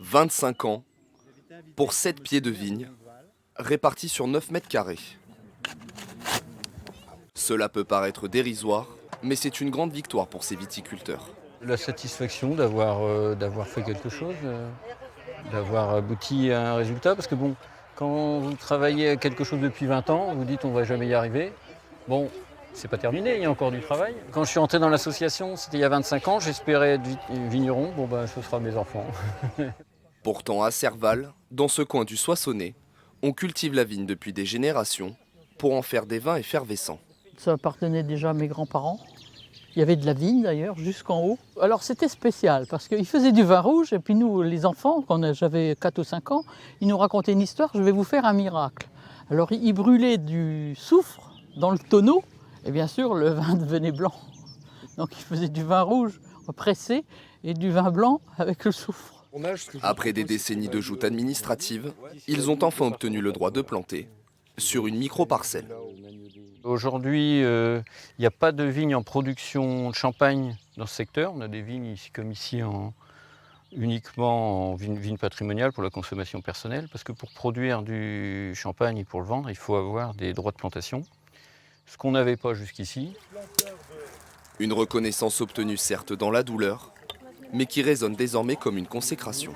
25 ans pour 7 pieds de vigne, répartis sur 9 mètres carrés. Cela peut paraître dérisoire, mais c'est une grande victoire pour ces viticulteurs. La satisfaction d'avoir fait quelque chose, d'avoir abouti à un résultat. Parce que bon, quand vous travaillez à quelque chose depuis 20 ans, vous dites on va jamais y arriver. Bon, c'est pas terminé, il y a encore du travail. Quand je suis entré dans l'association, c'était il y a 25 ans, j'espérais être vigneron. Bon ben, ce sera mes enfants. Pourtant, à Serval, dans ce coin du Soissonnais, on cultive la vigne depuis des générations pour en faire des vins effervescents. Ça appartenait déjà à mes grands-parents. Il y avait de la vigne d'ailleurs jusqu'en haut. Alors c'était spécial parce qu'ils faisaient du vin rouge et puis nous les enfants, quand j'avais 4 ou 5 ans, ils nous racontaient une histoire, je vais vous faire un miracle. Alors ils brûlaient du soufre dans le tonneau et bien sûr le vin devenait blanc. Donc ils faisaient du vin rouge pressé et du vin blanc avec le soufre. Après des décennies de joutes administratives, ils ont enfin obtenu le droit de planter sur une micro-parcelle. Aujourd'hui, il n'y a pas de vignes en production de champagne dans ce secteur. On a des vignes comme ici uniquement en vigne patrimoniale pour la consommation personnelle. Parce que pour produire du champagne et pour le vendre, il faut avoir des droits de plantation. Ce qu'on n'avait pas jusqu'ici. Une reconnaissance obtenue certes dans la douleur, mais qui résonne désormais comme une consécration.